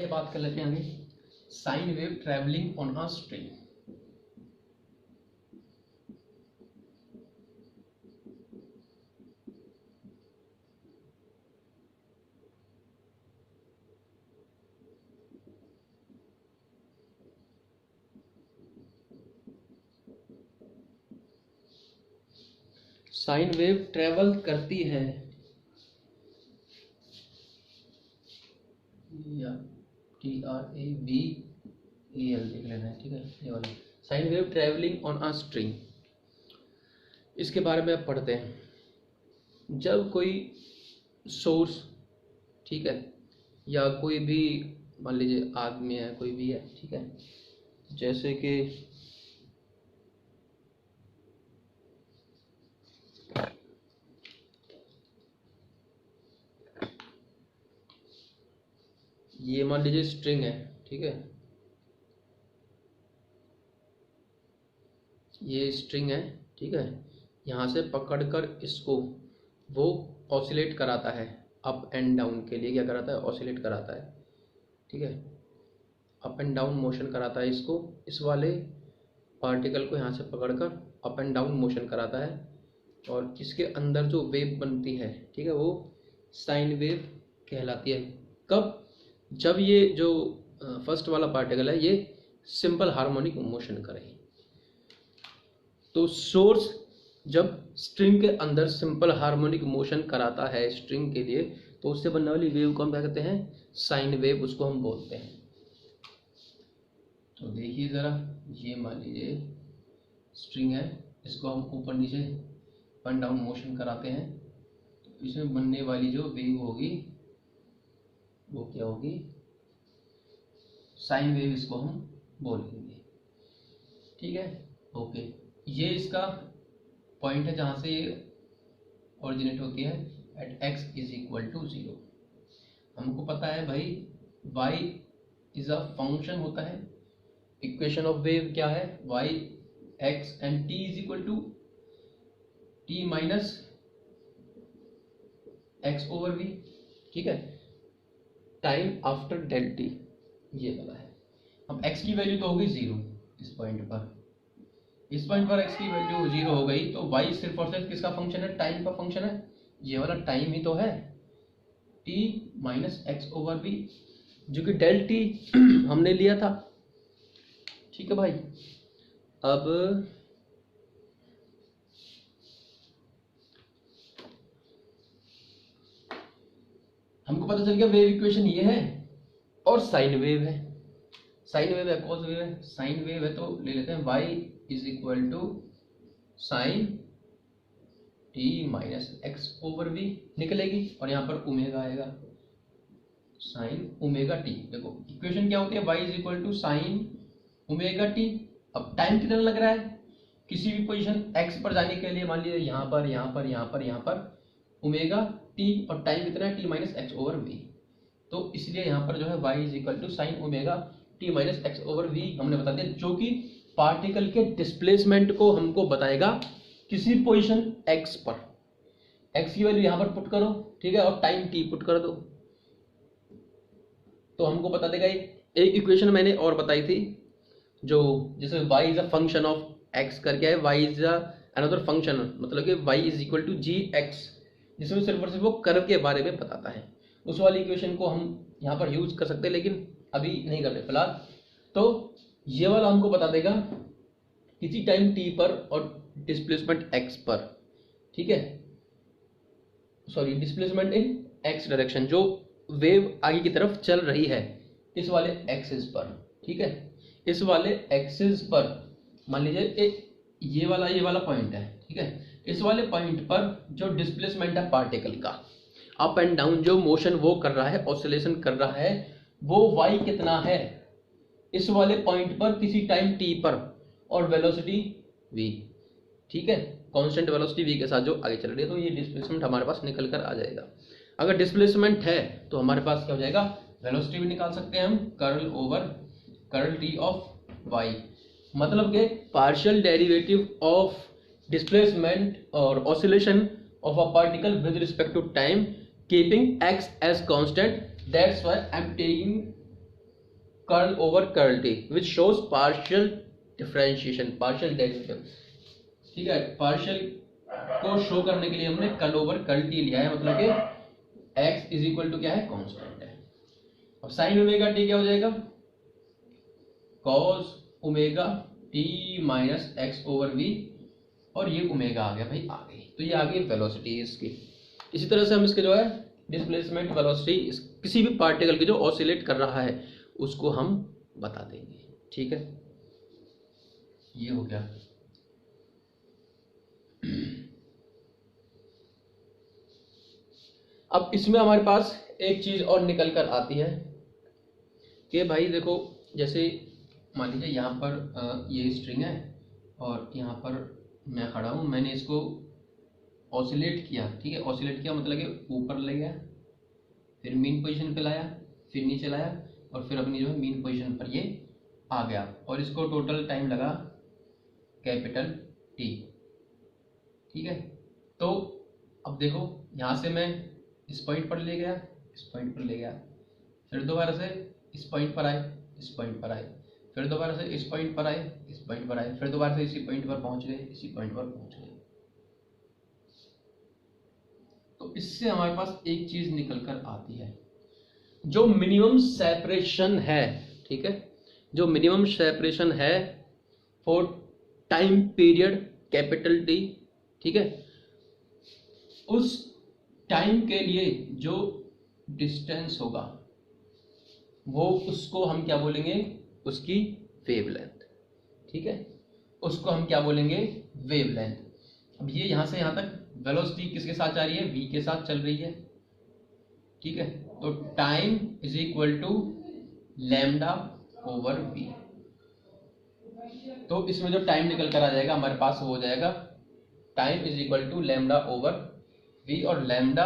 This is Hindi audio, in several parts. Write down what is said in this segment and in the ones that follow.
चलिए बात कर लेते हैं आगे। Sine wave travelling on a string. Sine wave travel करती है या TRAVEL देख लेना है, ठीक है। ये वाला sine wave travelling on a string, इसके बारे में अब पढ़ते हैं। जब कोई सोर्स, ठीक है, या कोई भी मान लीजिए आदमी है, कोई भी है, ठीक है, जैसे कि ये मान लीजिए स्ट्रिंग है, ठीक है, ये स्ट्रिंग है, ठीक है। यहाँ से पकड़कर इसको वो ऑसिलेट कराता है, अप एंड डाउन के लिए क्या कराता है, ऑसिलेट कराता है, ठीक है, अप एंड डाउन मोशन कराता है इसको, इस वाले पार्टिकल को यहाँ से पकड़कर अप एंड डाउन मोशन कराता है, और इसके अंदर जो वेव बनती है, ठीक है, वो साइन वेव कहलाती है। कब? जब ये जो फर्स्ट वाला पार्टिकल है ये सिंपल हार्मोनिक मोशन करे। तो सोर्स जब स्ट्रिंग के अंदर सिंपल हार्मोनिक मोशन कराता है स्ट्रिंग के लिए, तो उससे बनने वाली वेव को हम क्या कहते हैं, साइन वेव, उसको हम बोलते हैं। तो देखिए ज़रा, ये मान लीजिए स्ट्रिंग है, इसको हम ऊपर नीचे अप एंड डाउन मोशन कराते हैं, तो इसमें बनने वाली जो वेव होगी वो क्या होगी, साइन वेव, इसको हम बोलेंगे, ठीक है। ओके, ये इसका पॉइंट है जहाँ से ये ओरिजिनेट होती है, at x is equal to 0। हमको पता है भाई y इज अ फंक्शन होता है, इक्वेशन ऑफ वेव क्या है, y x and t is equal to t minus x over v, ठीक है, टाइम आफ्टर डेल t, ये वाला है। अब x की वैल्यू तो होगी 0 इस पॉइंट पर, इस पॉइंट पर x की वैल्यू 0 हो गई, तो y सिर्फ और सिर्फ किसका फंक्शन है, टाइम का फंक्शन है, ये वाला टाइम ही तो है, t minus x over v, जो कि डेल t हमने लिया था, ठीक है भाई। अब हमको पता चल गया वेव इक्वेशन ये है, और साइन वेव है, साइन वेव है, कॉस वेव है, साइन वेव है, तो ले लेते हैं y is equal to sine t minus x over v निकलेगी, और यहाँ पर ओमेगा आएगा, साइन ओमेगा t। देखो इक्वेशन क्या होती है, y is equal to sine omega t। अब टाइम कितना लग रहा है, किसी भी पोजीशन x पर जाने के लिए, मान लीजिए यहाँ पर, यहाँ पर, यहाँ पर, यहाँ पर ओमेगा t, और टाइम कितना है, t minus x over v। तो इसलिए यहाँ पर जो है y is equal to sine omega t minus x over v हमने बता दिया, जो कि पार्टिकल के डिस्प्लेसमेंट को हमको बताएगा किसी पोजीशन x पर। x की वैल्यू यहाँ पर पुट करो, ठीक है, और टाइम t पुट कर दो, तो हमको बता देगा। एक इक्वेशन मैंने और बताई थी, जो जिसमें y is a function of x करके है, y इज अनदर फंक्शन, मतलब कि y is equal to gx, जिसमें सिर्फ और सिर्फ वो कर्व के बारे में बताता है। उस वाली इक्वेशन को हम यहाँ पर यूज कर सकते हैं, लेकिन अभी नहीं कर रहे फिलहाल। तो ये वाला हमको बता देगा किसी टाइम t पर और डिस्प्लेसमेंट x पर, ठीक है, sorry displacement in x direction, जो वेव आगे की तरफ चल रही है इस वाले एक्सिस पर, ठीक है, इस वाले एक्सिस पर मान लीजिए ये वाला पॉइंट है, ठीक है, इस वाले पॉइंट पर जो डिस्प्लेसमेंट है पार्टिकल का, अप एंड डाउन जो मोशन वो कर रहा है, ऑसिलेशन कर रहा है, वो y कितना है इस वाले पॉइंट पर किसी टाइम t पर, और वेलोसिटी v, ठीक है, कांस्टेंट वेलोसिटी v के साथ जो आगे चल रही है, तो ये डिस्प्लेसमेंट हमारे पास निकल कर आ जाएगा। अगर डिस्प्लेसमेंट है तो हमारे पास क्या हो जाएगा, वेलोसिटी भी निकाल सकते हैं हम, curl over curl t of y, मतलब के पार्शियल डेरिवेटिव ऑफ डिस्प्लेसमेंट और oscillation of a particle with respect to time keeping x as constant, that's why I'm taking curl over curl t which shows partial differentiation, partial derivative. ठीक है, पार्शियल को शो करने के लिए हमने कर्ल ओवर कर्ल टी लिया है, मतलब कि x इज इक्वल टू क्या है, कांस्टेंट है। अब साइन ओमेगा टी क्या हो जाएगा, cos omega t minus x over v, और ये ओमेगा आ गया भाई, आ गई। तो ये आ गई वेलोसिटी इसकी। इसी तरह से हम इसके जो है डिस्प्लेसमेंट वेलोसिटी किसी भी पार्टिकल की जो ऑसिलेट कर रहा है उसको हम बता देंगे। ठीक है, ये हो गया। अब इसमें हमारे पास एक चीज और निकल कर आती है कि भाई देखो, जैसे मान लीजिए यहाँ पर ये स्ट्रिंग है और यहाँ पर मैं खड़ा हूँ, मैंने इसको ऑसिलेट किया। ठीक है, ऑसिलेट किया मतलब कि ऊपर ले गया, फिर मीन पोजीशन पे लाया, फिर नीचे लाया, और फिर अपनी जो है मीन पोजीशन पर ये आ गया, और इसको टोटल टाइम लगा कैपिटल टी। ठीक है, तो अब देखो यहाँ से मैं इस पॉइंट पर ले गया, इस पॉइंट पर ले गया, फिर दोबारा से इस पॉइंट पर आए, इस पॉइंट पर आए, फिर दोबारा से इस पॉइंट पर आए, इस पॉइंट पर आए, फिर दोबारा से इसी पॉइंट पर पहुंच गए, इसी पॉइंट पर पहुंच गए। तो इससे हमारे पास एक चीज निकल कर आती है, जो मिनिमम सेपरेशन है। ठीक है, जो मिनिमम सेपरेशन है for time period capital T. ठीक है, उस टाइम के लिए जो डिस्टेंस होगा वो, उसको हम क्या बोलेंगे, उसकी वेवलेंथ। ठीक है, उसको हम क्या बोलेंगे, वेवलेंथ। अब ये यहां से यहां तक वेलोसिटी किसके साथ जा रही है, v के साथ चल रही है। ठीक है, तो time is equal to lambda over v। तो इसमें जो टाइम निकल कर आ जाएगा हमारे पास वो हो जाएगा time is equal to lambda over v, और lambda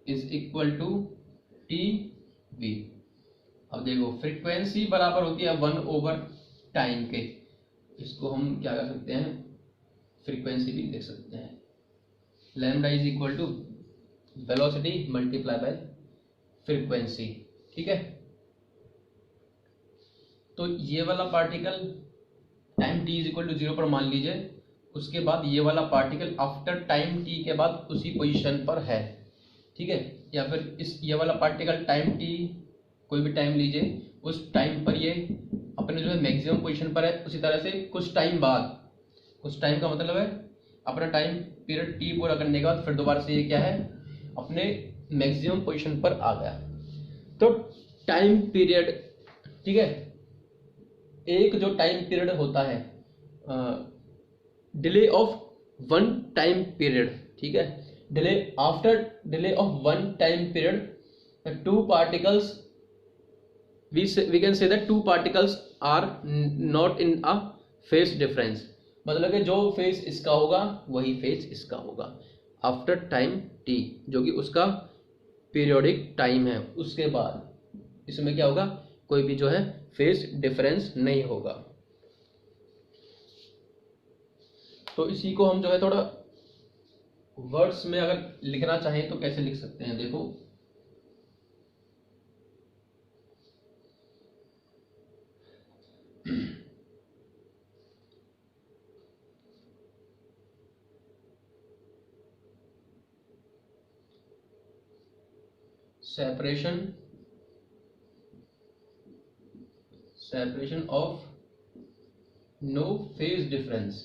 is equal to t v. अब देखो फ्रीक्वेंसी बराबर होती है 1 ओवर टाइम के, इसको हम क्या कर सकते हैं, फ्रीक्वेंसी भी देख सकते हैं। Lambda is equal to velocity multiply by frequency. ठीक है, तो ये वाला particle time t is equal to 0 पर मान लीजिए, उसके बाद ये वाला पार्टिकल आफ्टर टाइम t के बाद उसी पोजीशन पर है। ठीक है, या फिर ये वाला पार्टिकल टाइम t, कोई भी टाइम लीजिए, उस टाइम पर ये अपने जो है मैक्सिमम पोजीशन पर है। उसी तरह से कुछ टाइम बाद, कुछ टाइम का मतलब है अपना टाइम पीरियड t पूरा करने के बाद फिर दोबारा से ये क्या है, अपने मैक्सिमम पोजीशन पर आ गया। तो टाइम पीरियड, ठीक है, एक जो टाइम पीरियड होता है, डिले ऑफ 1 टाइम पीरियड। ठीक है, delay after delay of 1 time period, 2 particles, we can say that 2 particles are not in a phase difference। मतलब कि जो फेज इसका होगा वही फेज इसका होगा आफ्टर टाइम t, जो कि उसका पीरियोडिक टाइम है। उसके बाद इसमें क्या होगा, कोई भी जो है फेज डिफरेंस नहीं होगा। तो इसी को हम जो है थोड़ा वर्ड्स में अगर लिखना चाहें तो कैसे लिख सकते हैं, देखो separation of no phase difference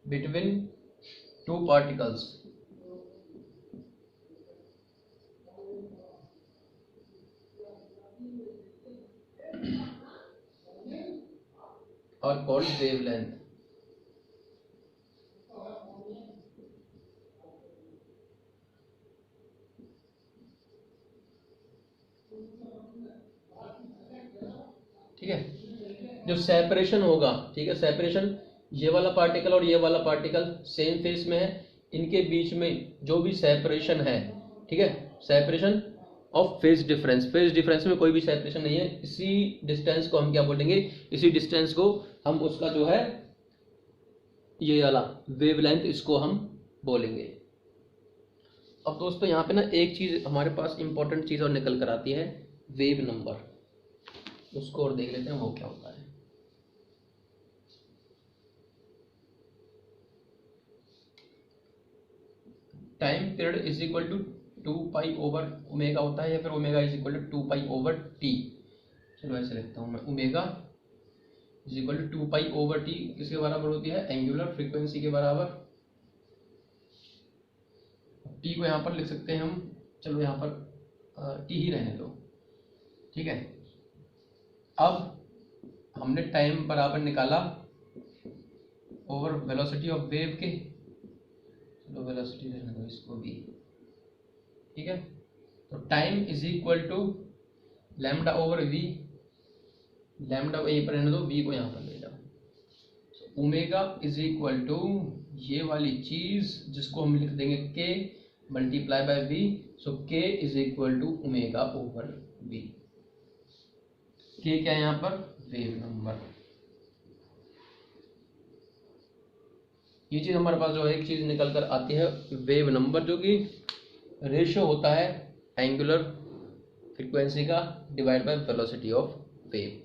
between 2 particles are called wavelength। ठीक है, जो सेपरेशन होगा, ठीक है, सेपरेशन, ये वाला पार्टिकल और ये वाला पार्टिकल सेम फेस में है, इनके बीच में जो भी सेपरेशन है, ठीक है, separation of phase difference, phase difference में कोई भी सेपरेशन नहीं है, इसी डिस्टेंस को हम क्या बोलेंगे, इसी डिस्टेंस को हम उसका जो है ये वाला वेवलेंथ, इसको हम बोलेंगे। अब दोस्तों यहाँ पे ना एक चीज़ हमारे पास इंपॉर्टेंट चीज़ और निकल कर आती है, वेव नंबर। उसको और देख लेते हैं वो क्या होता है। Time period is equal to 2 pi over omega होता है, या फिर omega is equal to 2 pi over t. चलो ऐसे लिखता हूँ मैं, omega is equal to 2 pi over t किसके बराबर होती है, एंगुलर फ्रीक्वेंसी के बराबर। टी को यहाँ पर लिख सकते हैं हम, चलो यहाँ पर टी ही रहने दो, ठीक है। अब हमने टाइम बराबर निकाला ओवर वेलोसिटी ऑफ वेव के, चलो वेलोसिटी रहने दो इसको भी, ठीक है। तो time is equal to lambda over v, lambda यहीं पर रहने दो, वी को यहाँ पर ले जाओ। ओमेगा इज इक्वल टू ये वाली चीज जिसको हम लिख देंगे के multiply by v, so k is equal to omega over v. K क्या है यहाँ पर, वेव नंबर। ये चीज हमारे पास जो है एक चीज निकल कर आती है, वेव नंबर, जो कि रेशियो होता है एंगुलर फ्रीक्वेंसी का divide by velocity of wave.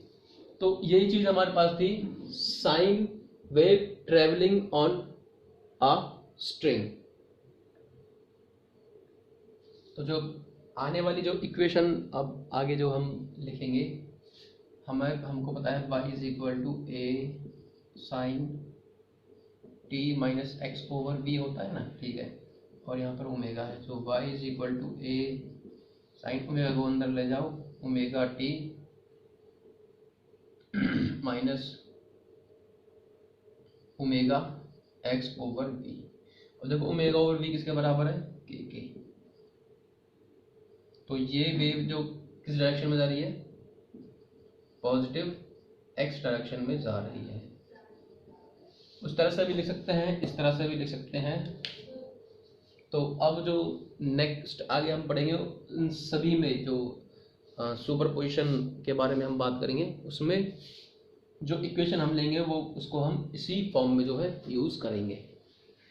तो यही चीज हमारे पास थी, sine wave travelling on a string. तो जो आने वाली जो इक्वेशन अब आगे जो हम लिखेंगे, हमको पता है y is equal to a sine t minus x over v होता है ना, ठीक है। और यहाँ पर ओमेगा है, तो y is equal to a sine omega को अंदर ले जाओ, omega t minus omega x over v. और देखो ओमेगा ओवर वी किसके बराबर है, के। तो ये वेव जो किस डायरेक्शन में जा रही है, पॉजिटिव एक्स डायरेक्शन में जा रही है। उस तरह से भी लिख सकते हैं, इस तरह से भी लिख सकते हैं। तो अब जो नेक्स्ट आगे हम पढ़ेंगे उन सभी में जो सुपरपोजिशन के बारे में हम बात करेंगे, उसमें जो इक्वेशन हम लेंगे वो उसको हम इसी फॉर्म में जो है यूज़ करेंगे।